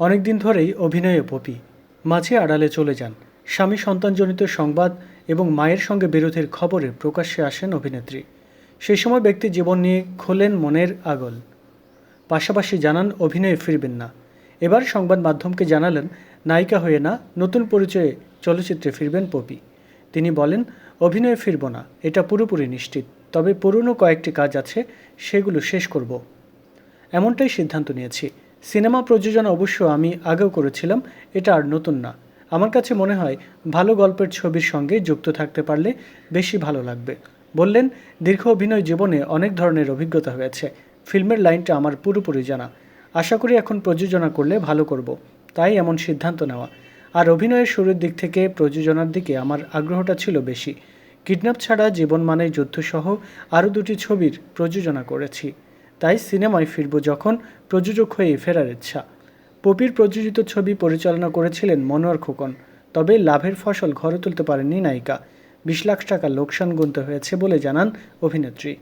অনেকদিন ধরেই অভিনয়ে পপি মাঝে আড়ালে চলে যান। স্বামী সন্তানজনিত সংবাদ এবং মায়ের সঙ্গে বিরোধের খবরে প্রকাশ্যে আসেন অভিনেত্রী। সেই সময় ব্যক্তি জীবন নিয়ে খোলেন মনের আগল। পাশাপাশি জানান অভিনয়ে ফিরবেন না। এবার সংবাদ মাধ্যমকে জানালেন নায়িকা হয়ে না, নতুন পরিচয়ে চলচ্চিত্রে ফিরবেন পপি। তিনি বলেন, অভিনয়ে ফিরব না, এটা পুরোপুরি নিশ্চিত, তবে পুরনো কয়েকটি কাজ আছে, সেগুলো শেষ করব। এমনটাই সিদ্ধান্ত নিয়েছি। সিনেমা প্রযোজনা অবশ্য আমি আগেও করেছিলাম, এটা আর নতুন না। আমার কাছে মনে হয় ভালো গল্পের ছবির সঙ্গে যুক্ত থাকতে পারলে বেশি ভালো লাগবে, বললেন। দীর্ঘ অভিনয় জীবনে অনেক ধরনের অভিজ্ঞতা হয়েছে, ফিল্মের লাইনটা আমার পুরোপুরি জানা। আশা করি এখন প্রযোজনা করলে ভালো করব, তাই এমন সিদ্ধান্ত নেওয়া। আর অভিনয়ের শুরুর দিক থেকে প্রযোজনার দিকে আমার আগ্রহটা ছিল বেশি। কিডন্যাপ ছাড়া জীবন মানে যুদ্ধসহ আরও দুটি ছবির প্রযোজনা করেছি, তাই সিনেমায় ফিরব যখন প্রযোজক হয়ে ফেরার ইচ্ছা। পপির প্রযোজিত ছবি পরিচালনা করেছিলেন মনোয়ার খোকন, তবে লাভের ফসল ঘরে তুলতে পারেননি নায়িকা। 20 লাখ টাকা লোকসান গুনতে হয়েছে বলে জানান অভিনেত্রী।